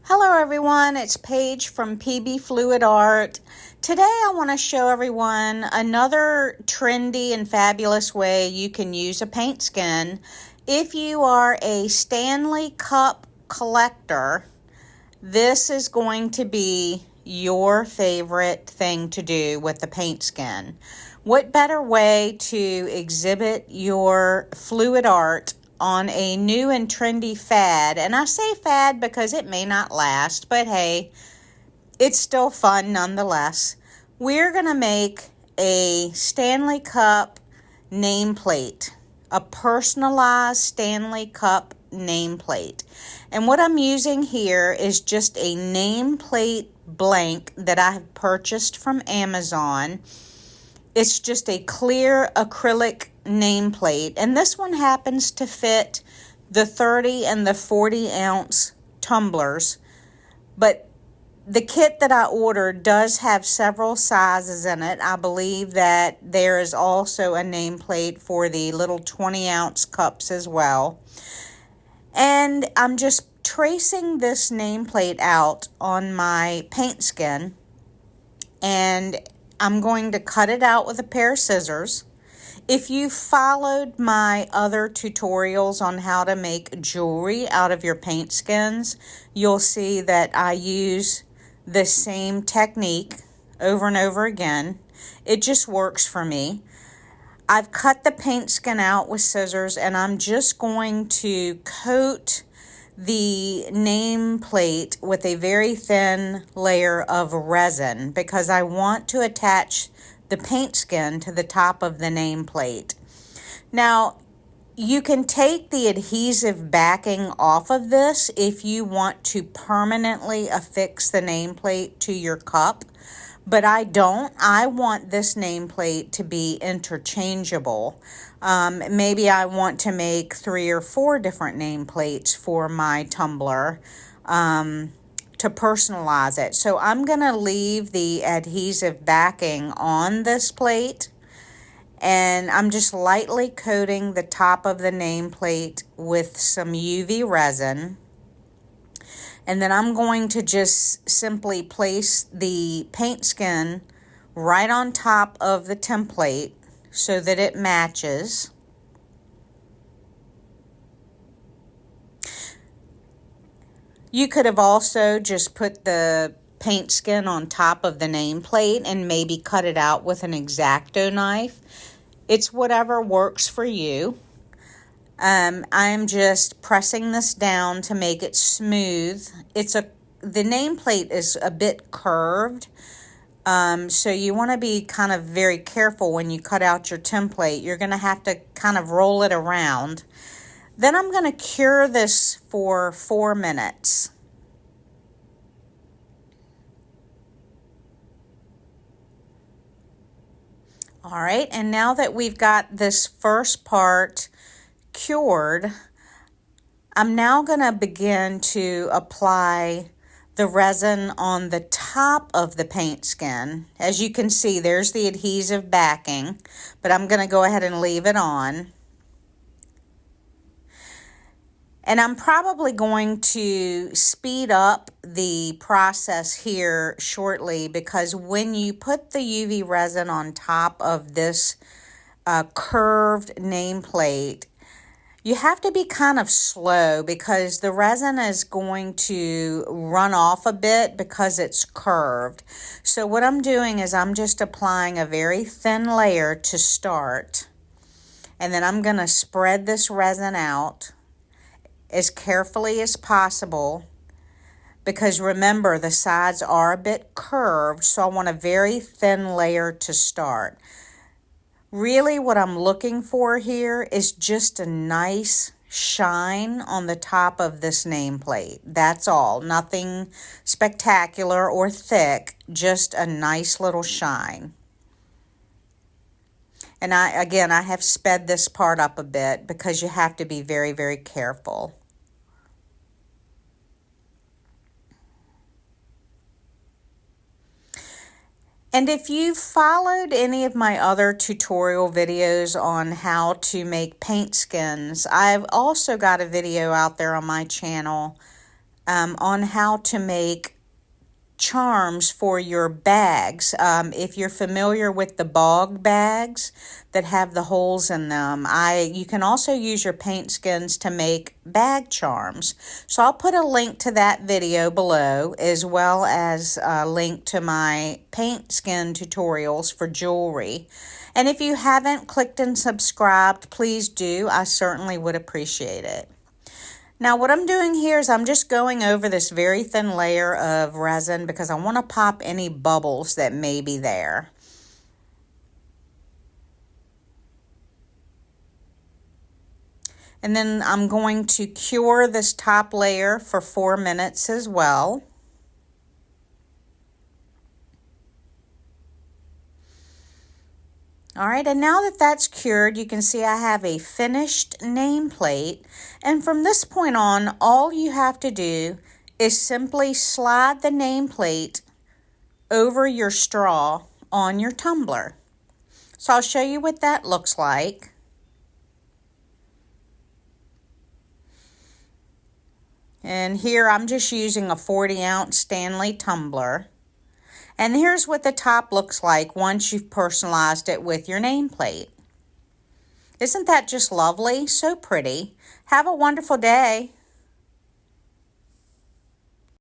Hello everyone, it's Paige from PB Fluid Art. Today I want to show everyone another trendy and fabulous way you can use a paint skin. If you are a Stanley cup collector, this is going to be your favorite thing to do with the paint skin. What better way to exhibit your fluid art on a new and trendy fad? And I say fad because it may not last, but hey, it's still fun nonetheless. We're going to make a Stanley Cup nameplate, a personalized Stanley Cup nameplate. And what I'm using here is just a nameplate blank that I have purchased from Amazon. It's just a clear acrylic nameplate, and this one happens to fit the 30 and the 40 ounce tumblers, but the kit that I ordered does have several sizes in it. I believe that there is also a nameplate for the little 20 ounce cups as well. And I'm just tracing this nameplate out on my paint skin, and I'm going to cut it out with a pair of scissors. If you followed my other tutorials on how to make jewelry out of your paint skins, you'll see that I use the same technique over and over again. It just works for me. I've cut the paint skin out with scissors, and I'm just going to coat the nameplate with a very thin layer of resin because I want to attach the paint skin to the top of the nameplate. Now, you can take the adhesive backing off of this if you want to permanently affix the nameplate to your cup, but I don't. I want this nameplate to be interchangeable. Maybe I want to make 3 or 4 different nameplates for my tumbler to personalize it. So I'm going to leave the adhesive backing on this plate, and I'm just lightly coating the top of the nameplate with some UV resin. And then I'm going to just simply place the paint skin right on top of the template so that it matches. You could have also just put the paint skin on top of the nameplate and maybe cut it out with an X-Acto knife. It's whatever works for you. I'm just pressing this down to make it smooth. The nameplate is a bit curved, so you want to be kind of very careful when you cut out your template. You're going to have to kind of roll it around. Then I'm going to cure this for 4 minutes. All right, and now that we've got this first part cured, I'm now going to begin to apply the resin on the top of the paint skin. As you can see, there's the adhesive backing, but I'm going to go ahead and leave it on. And I'm probably going to speed up the process here shortly because when you put the UV resin on top of this curved nameplate, you have to be kind of slow because the resin is going to run off a bit because it's curved. So what I'm doing is I'm just applying a very thin layer to start. And then I'm going to spread this resin out as carefully as possible because remember, the sides are a bit curved, so I want a very thin layer to start. Really what I'm looking for here is just a nice shine on the top of this nameplate. That's all. Nothing spectacular or thick, just a nice little shine. And I have sped this part up a bit because you have to be very, very careful. And if you've followed any of my other tutorial videos on how to make paint skins, I've also got a video out there on my channel on how to make charms for your bags. If you're familiar with the Bogg bags that have the holes in them, you can also use your paint skins to make bag charms. So I'll put a link to that video below, as well as a link to my paint skin tutorials for jewelry. And if you haven't clicked and subscribed, please do. I certainly would appreciate it. Now what I'm doing here is I'm just going over this very thin layer of resin because I want to pop any bubbles that may be there. And then I'm going to cure this top layer for 4 minutes as well. All right, and now that that's cured, you can see I have a finished nameplate. And from this point on, all you have to do is simply slide the nameplate over your straw on your tumbler. So I'll show you what that looks like. And here I'm just using a 40-ounce Stanley tumbler. And here's what the top looks like once you've personalized it with your nameplate. Isn't that just lovely? So pretty. Have a wonderful day.